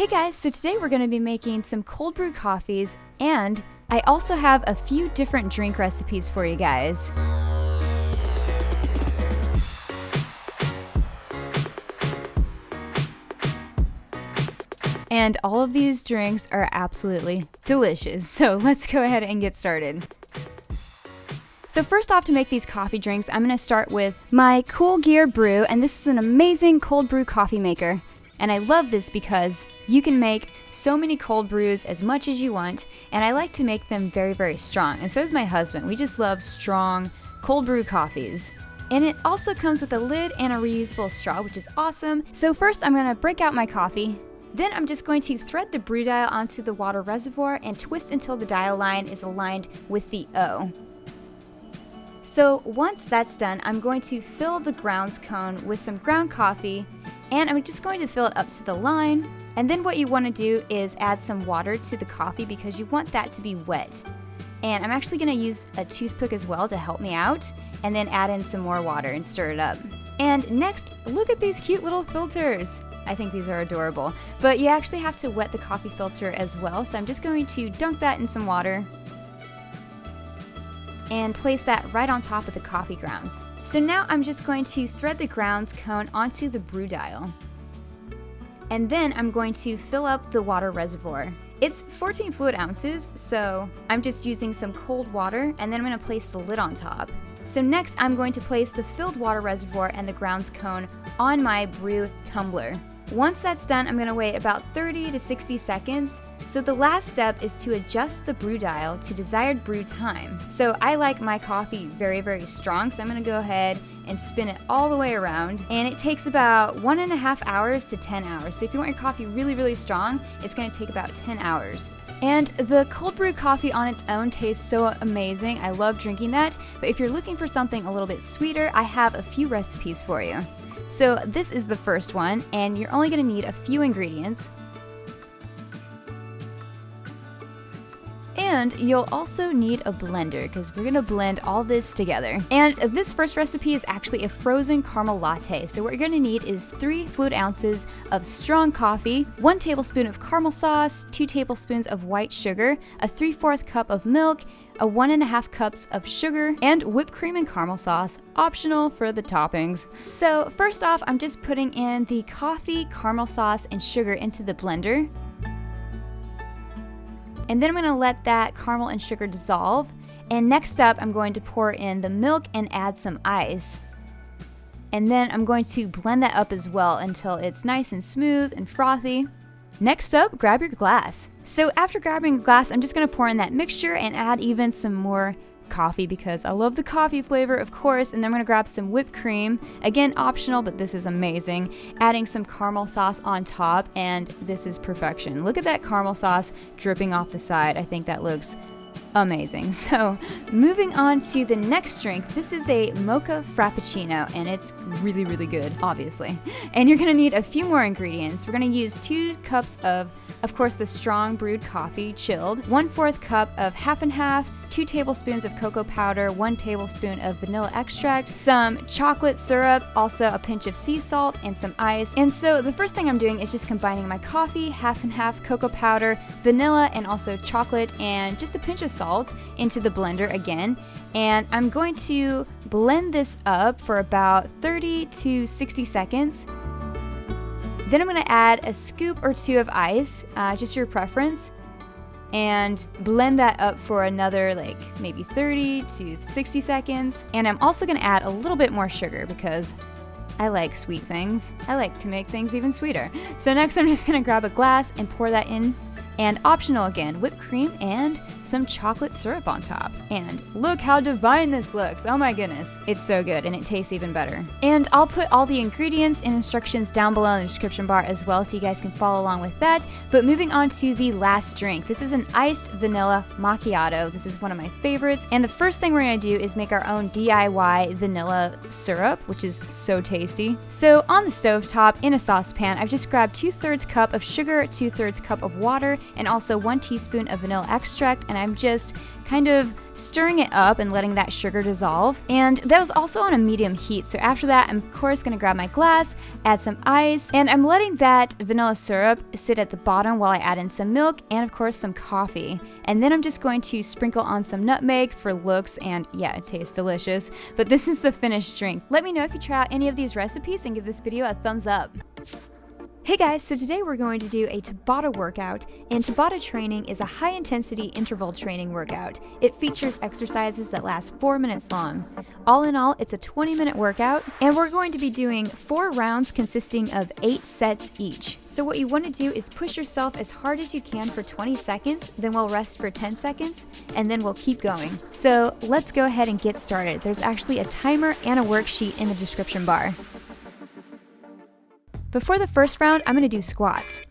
Hey guys, so today we're going to be making some cold brew coffees, and I also have a few different drink recipes for you guys. And all of these drinks are absolutely delicious, so let's go ahead and get started. So first off, to make these coffee drinks, I'm going to start with my Cool Gear Brew, and this is an amazing cold brew coffee maker. And I love this because you can make so many cold brews as much as you want, and I like to make them very, very strong. And so does my husband. We just love strong cold brew coffees. And it also comes with a lid and a reusable straw, which is awesome. So first I'm gonna break out my coffee. Then I'm just going to thread the brew dial onto the water reservoir and twist until the dial line is aligned with the O. So once that's done, I'm going to fill the grounds cone with some ground coffee, and I'm just going to fill it up to the line. And then what you want to do is add some water to the coffee because you want that to be wet. And I'm actually going to use a toothpick as well to help me out, and then add in some more water and stir it up. And next, look at these cute little filters. I think these are adorable. But you actually have to wet the coffee filter as well, so I'm just going to dunk that in some water and place that right on top of the coffee grounds. So now I'm just going to thread the grounds cone onto the brew dial. And then I'm going to fill up the water reservoir. It's 14 fluid ounces, so I'm just using some cold water, and then I'm going to place the lid on top. So next I'm going to place the filled water reservoir and the grounds cone on my brew tumbler. Once that's done, I'm going to wait about 30 to 60 seconds. So the last step is to adjust the brew dial to desired brew time. So I like my coffee very, very strong, so I'm going to go ahead and spin it all the way around. And it takes about 1.5 hours to 10 hours. So if you want your coffee really, really strong, it's going to take about 10 hours. And the cold brew coffee on its own tastes so amazing. I love drinking that. But if you're looking for something a little bit sweeter, I have a few recipes for you. So this is the first one, and you're only going to need a few ingredients. And you'll also need a blender because we're going to blend all this together. And this first recipe is actually a frozen caramel latte. So what you're going to need is 3 fluid ounces of strong coffee, 1 tablespoon of caramel sauce, 2 tablespoons of white sugar, a 3/4 cup of milk, a 1.5 cups of sugar, and whipped cream and caramel sauce, optional for the toppings. So first off, I'm just putting in the coffee, caramel sauce, and sugar into the blender. And then I'm going to let that caramel and sugar dissolve. And next up, I'm going to pour in the milk and add some ice. And then I'm going to blend that up as well until it's nice and smooth and frothy. Next up, grab your glass. So after grabbing a glass, I'm just going to pour in that mixture and add even some more coffee because I love the coffee flavor, of course. And then I'm going to grab some whipped cream. Again, optional, but this is amazing. Adding some caramel sauce on top, and this is perfection. Look at that caramel sauce dripping off the side. I think that looks amazing. So moving on to the next drink, this is a Mocha Frappuccino, and it's really, really good, obviously. And you're going to need a few more ingredients. We're going to use 2 cups of course, the strong brewed coffee, chilled, 1/4 cup of half and half, 2 tablespoons of cocoa powder, 1 tablespoon of vanilla extract, some chocolate syrup, also a pinch of sea salt, and some ice. And so the first thing I'm doing is just combining my coffee, half and half cocoa powder, vanilla, and also chocolate, and just a pinch of salt into the blender again. And I'm going to blend this up for about 30 to 60 seconds. Then I'm going to add a scoop or 2 of ice, just your preference, and blend that up for another maybe 30 to 60 seconds. And I'm also going to add a little bit more sugar because I like sweet things. I like to make things even sweeter. So next I'm just going to grab a glass and pour that in. And optional again, whipped cream and some chocolate syrup on top. And look how divine this looks. Oh my goodness. It's so good, and it tastes even better. And I'll put all the ingredients and instructions down below in the description bar as well, so you guys can follow along with that. But moving on to the last drink. This is an iced vanilla macchiato. This is one of my favorites. And the first thing we're gonna do is make our own DIY vanilla syrup, which is so tasty. So on the stovetop in a saucepan, I've just grabbed 2/3 cup of sugar, 2/3 cup of water, and also 1 teaspoon of vanilla extract, and I'm just kind of stirring it up and letting that sugar dissolve. And that was also on a medium heat. So after that, I'm of course gonna grab my glass, add some ice, and I'm letting that vanilla syrup sit at the bottom while I add in some milk and of course some coffee. And then I'm just going to sprinkle on some nutmeg for looks, and yeah, it tastes delicious. But this is the finished drink. Let me know if you try out any of these recipes and give this video a thumbs up. Hey guys, so today we're going to do a Tabata workout, and Tabata training is a high-intensity interval training workout. It features exercises that last 4 minutes long. All in all, it's a 20-minute workout, and we're going to be doing 4 rounds consisting of 8 sets each. So what you want to do is push yourself as hard as you can for 20 seconds, then we'll rest for 10 seconds, and then we'll keep going. So let's go ahead and get started. There's actually a timer and a worksheet in the description bar. Before the first round, I'm going to do squats.